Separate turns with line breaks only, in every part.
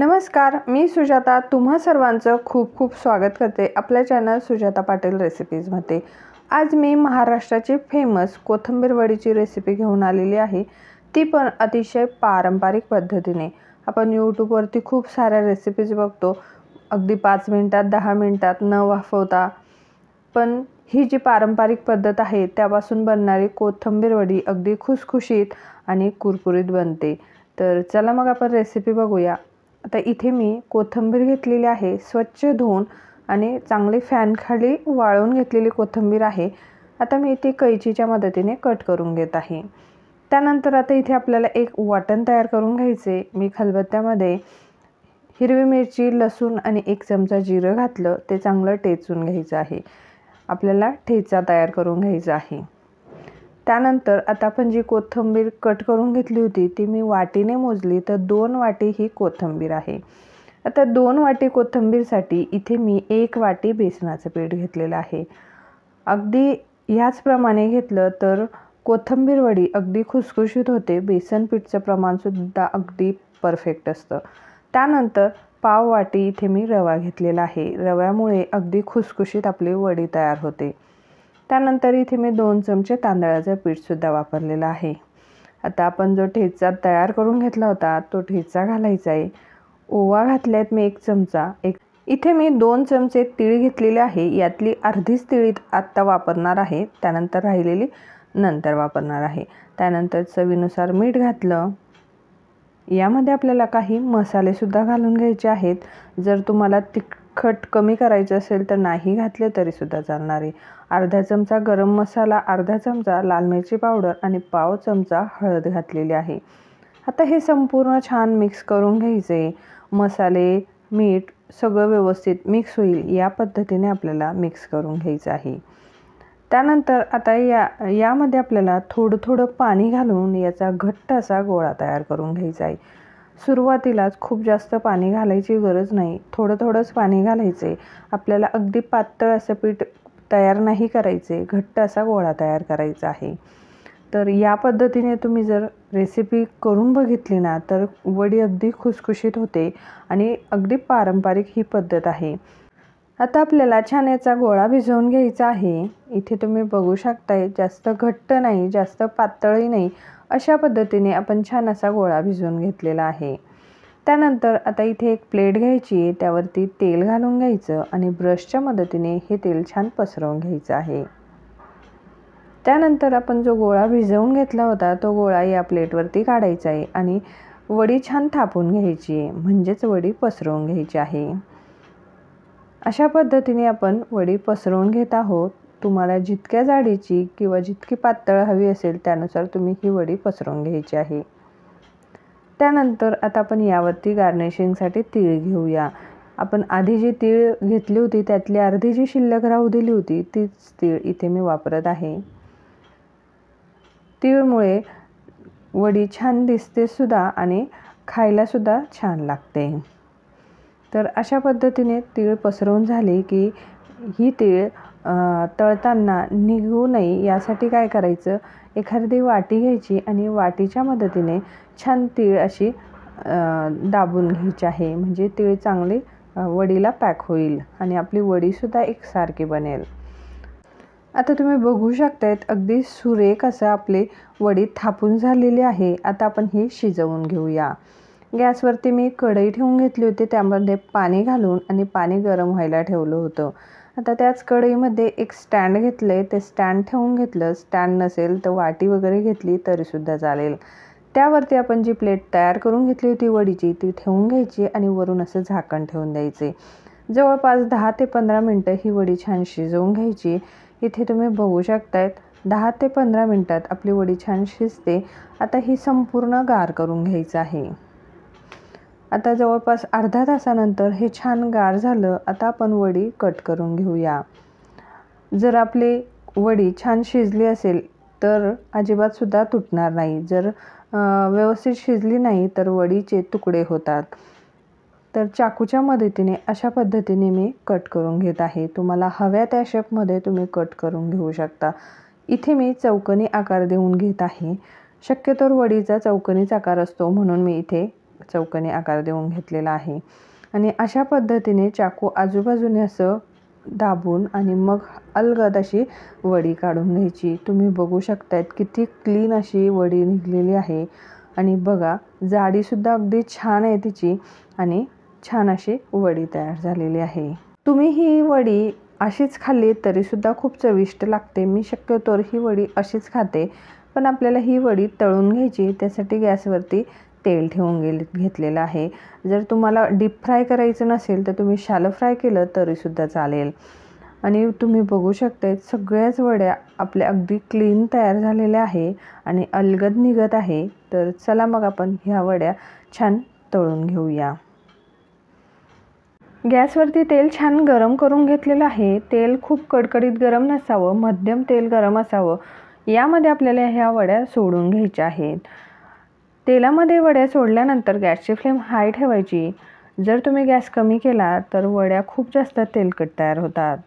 नमस्कार, मी सुजाता तुम्हा सर्वांचं खूप खूप स्वागत करते आपल्या चॅनल सुजाता पाटील रेसिपीजमध्ये। आज मी महाराष्ट्राची फेमस कोथिंबीर वडीची रेसिपी घेऊन आलेली आहे, ती पण अतिशय पारंपरिक पद्धतीने। आपण यूट्यूबवरती खूप साऱ्या रेसिपीज बघतो, अगदी 5 मिनिटात 10 मिनिटात न वाफवता, पण ही जी पारंपरिक पद्धत आहे त्यापासून बनणारी कोथिंबीर वडी अगदी खुसखुशीत आणि कुरकुरीत बनते। तर चला मग आपण रेसिपी बघूया। आता इथे मी कोथिंबीर घेतलेली आहे, स्वच्छ धुवून आणि चांगली फॅन खाली वाळवून घेतलेली कोथिंबीर आहे। आता मी ती कैचीच्या मदतीने कट करून घेत आहे। त्यानंतर आता इथे आपल्याला एक वाटण तयार करून घ्यायचे। मी खलबत्त्यामध्ये हिरवी मिरची, लसूण आणि 1 चमचा जिरं घातलं, ते चांगलं टेचून घ्यायचं आहे। आपल्याला ठेचा तयार करून घ्यायचा आहे। त्यानंतर आता आपण जी कोथिंबीर कट करून घेतली होती ती मी वाटीने मोजली, तर 2 वाटी ही कोथिंबीर आहे। आता 2 वाटी कोथिंबीरसाठी इथे मी 1 वाटी बेसनाचं पीठ घेतलेलं आहे। अगदी ह्याचप्रमाणे घेतलं तर कोथिंबीर वडी अगदी खुसखुशीत होते। बेसन पीठचं प्रमाणसुद्धा अगदी परफेक्ट असतं। त्यानंतर पाव वाटी इथे मी रवा घेतलेला आहे। रव्यामुळे अगदी खुसखुशीत आपली वडी तयार होते। त्यानंतर इथे मी 2 चमचे तांदळाचं पीठसुद्धा वापरलेलं आहे। आता आपण जो ठेचा तयार करून घेतला होता तो ठेचा घालायचा आहे। ओवा घातल्यात मी 1 चमचा। इथे मी 2 चमचे तीळ घेतलेले आहे, यातली अर्धीच तीळ आत्ता वापरणार आहे, त्यानंतर राहिलेली नंतर वापरणार आहे। त्यानंतर चवीनुसार मीठ घातलं। यामध्ये आपल्याला काही मसालेसुद्धा घालून घ्यायचे आहेत। जर तुम्हाला तिखट कमी करायचं असेल तर नाही घातले तरीसुद्धा चालणार आहे। अर्धा चमचा गरम मसाला, अर्धा चमचा लाल मिरची पावडर आणि पाव चमचा हळद घातलेली आहे। आता हे संपूर्ण छान मिक्स करून घ्यायचे। मसाले, मीठ सगळं व्यवस्थित मिक्स होईल या पद्धतीने आपल्याला मिक्स करून घ्यायचं आहे। त्यानंतर आता यामध्ये आपल्याला थोडं थोडं पाणी घालून याचा घट्ट असा गोळा तयार करून घ्यायचा आहे। सुरुवातीलाच खूप जास्त पाणी घालायची गरज नाही, थोडं थोडंच पाणी घालायचे। आपल्याला अगदी पातळ असं पीठ तयार नाही करायचे, घट्ट असा गोळा तयार करायचा आहे। तर या पद्धतीने तुम्ही जर रेसिपी करून बघितली ना तर वडी अगदी खुसखुशीत होते आणि अगदी पारंपरिक ही पद्धत आहे। आता आपल्याला छान याचा गोळा भिजवून घ्यायचा आहे। इथे तुम्ही बघू शकताय, जास्त घट्ट नाही, जास्त पातळही नाही, अशा पद्धतीने आपण छान असा गोळा भिजवून घेतलेला आहे। त्यानंतर आता इथे एक प्लेट घ्यायची, त्यावरती तेल घालून घ्यायचं आणि ब्रशच्या मदतीने हे तेल छान पसरवून घ्यायचं आहे। त्यानंतर आपण जो गोळा भिजवून घेतला होता तो गोळा या प्लेटवरती काढायचा आहे आणि वडी छान थापून घ्यायची आहे, म्हणजेच वडी पसरवून घ्यायची आहे। अशा पद्धतीने आपण वडी पसरवून घेत आहोत। तुम्हाला जितक्या जाडीची किंवा जितकी पातळ हवी असेल त्यानुसार तुम्ही ही वडी पसरवून घ्यायची आहे। त्यानंतर आता आपण यावरती गार्निशिंगसाठी तीळ घेऊया। आपण आधी जी तीळ घेतली होती त्यातली अर्धी जी शिल्लक राहू दिली होती तीच तीळ इथे मी वापरत आहे। तीळमुळे वडी छान दिसते सुद्धा आणि खायला सुद्धा छान लागते। तर अशा पद्धतीने तीळ पसरवून झाली की ही तीळ तळताना निघू नये यासाठी काय करायचं, एखादी वाटी घ्यायची आणि वाटीच्या मदतीने छान तीळ अशी दाबून घ्यायची आहे, म्हणजे तीळ चांगली वडीला पॅक होईल आणि आपली वडीसुद्धा एकसारखी बनेल। आता तुम्ही बघू शकतायत अगदी सुरेख असं आपली वडी थापून झालेली आहे। आता आपण ही शिजवून घेऊया। गॅसवरती मी कढई ठेवून घेतली होती, त्यामध्ये पाणी घालून आणि पाणी गरम व्हायला ठेवलं होतं। आता त्याच कढईमध्ये एक स्टँड घेतले, ते स्टँड ठेवून घेतलं। स्टँड नसेल तर वाटी वगैरे घेतली तरीसुद्धा चालेल। त्यावरती आपण जी प्लेट तयार करून घेतली होती वडीची ती ठेवून घ्यायची आणि वरून असं झाकण ठेवून द्यायचे। जवळपास 10 ते 15 मिनटं ही वडी छान शिजवून घ्यायची। इथे तुम्ही बघू शकतायत 10 ते 15 मिनटात आपली वडी छान शिजते। आता ही संपूर्ण गार करून घ्यायचं आहे। आता जवळपास अर्धा तासानंतर हे छान गार झालं। आता आपण वडी कट करून घेऊया। जर आपली वडी छान शिजली असेल तर अजिबात सुद्धा तुटणार नाही, जर व्यवस्थित शिजली नाही तर वडीचे तुकडे होतात। तर चाकूच्या मदतीने अशा पद्धतीने मी कट करून घेत आहे। तुम्हाला हव्या त्या शेपमध्ये तुम्ही कट करून घेऊ शकता। इथे मी चौकोनी आकार देऊन घेत आहे। शक्यतोवर वडीचा चौकोनीच आकार असतो म्हणून मी इथे चौकोनी आकार देऊन घेतलेला आहे आणि अशा पद्धतीने चाकू आजूबाजूने असं दाबून आणि मग अलगद अशी वडी काढून घ्यायची। तुम्ही बघू शकतायत किती क्लीन अशी वडी निघलेली आहे आणि बघा जाडीसुद्धा अगदी छान आहे तिची आणि छान अशी वडी तयार झालेली आहे। तुम्ही ही वडी अशीच खाल्ली तरीसुद्धा खूप चविष्ट लागते। मी शक्यतो ही वडी अशीच खाते, पण आपल्याला ही वडी तळून घ्यायची। त्यासाठी गॅसवरती तेल ठेवून घेतलेलं आहे। जर तुम्हाला डीप फ्राय करायचं नसेल तर तुम्ही शॅलो फ्राय केलं तरीसुद्धा चालेल। आणि तुम्ही बघू शकता सगळ्याच वड्या आपल्या अगदी क्लीन तयार झालेल्या आहे आणि अलगद निघत आहे। तर चला मग आपण ह्या वड्या छान तळून घेऊया। गॅसवरती तेल छान गरम करून घेतलेलं आहे। तेल खूप कडकडीत गरम नसावं, मध्यम तेल गरम असावं। यामध्ये आपल्याला ह्या वड्या सोडून घ्यायच्या आहेत। तेलामध्ये वड्या सोडल्यानंतर गॅसची फ्लेम हाय ठेवायची। जर तुम्ही गॅस कमी केला तर वड्या खूप जास्त तेलकट तयार होतात।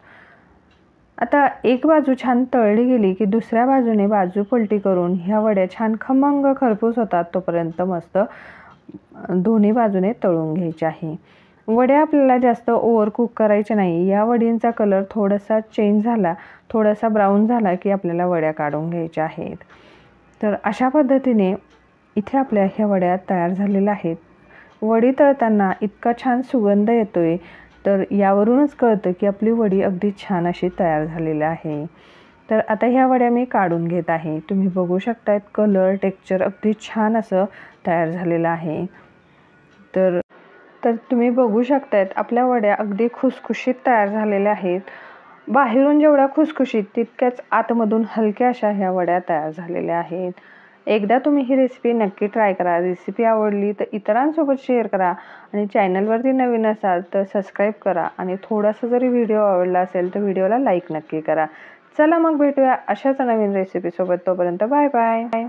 आता एक बाजू छान तळली गेली की दुसऱ्या बाजूने बाजू पलटी करून ह्या वड्या छान खमंग खरपूस होतात तोपर्यंत मस्त दोन्ही बाजूने तळून घ्यायचे आहे। वड्या आपल्याला जास्त ओव्हर कुक करायच्या नाही। या वडींचा कलर थोडासा चेंज झाला, थोडासा ब्राऊन झाला की आपल्याला वड्या काढून घ्यायच्या आहेत। तर अशा पद्धतीने इथे आपल्या ह्या वड्या तयार झालेल्या आहेत। वडी तळताना इतका छान सुगंध येतोय तर यावरूनच कळतं की आपली वडी अगदी छान अशी तयार झालेली आहे। तर आता ह्या वड्या मी काढून घेत आहे। तुम्ही बघू शकतायत कलर टेक्स्चर अगदी छान असं तयार झालेलं आहे। तर तुम्ही बघू शकतायत आपल्या वड्या अगदी खुसखुशीत तयार झालेल्या आहेत। बाहेरून जेवढ्या खुसखुशीत तितक्याच आतमधून हलक्या अशा ह्या वड्या तयार झालेल्या आहेत। एकदा तुम्ही ही रेसिपी नक्की ट्राय करा। रेसिपी आवडली तर इतरांसोबत शेअर करा आणि चॅनलवरती नवीन असाल तर सबस्क्राईब करा आणि थोडासा जरी व्हिडिओ आवडला असेल तर व्हिडिओला लाईक नक्की करा। चला मग भेटूया अशाच नवीन रेसिपीसोबत। तोपर्यंत बाय बाय।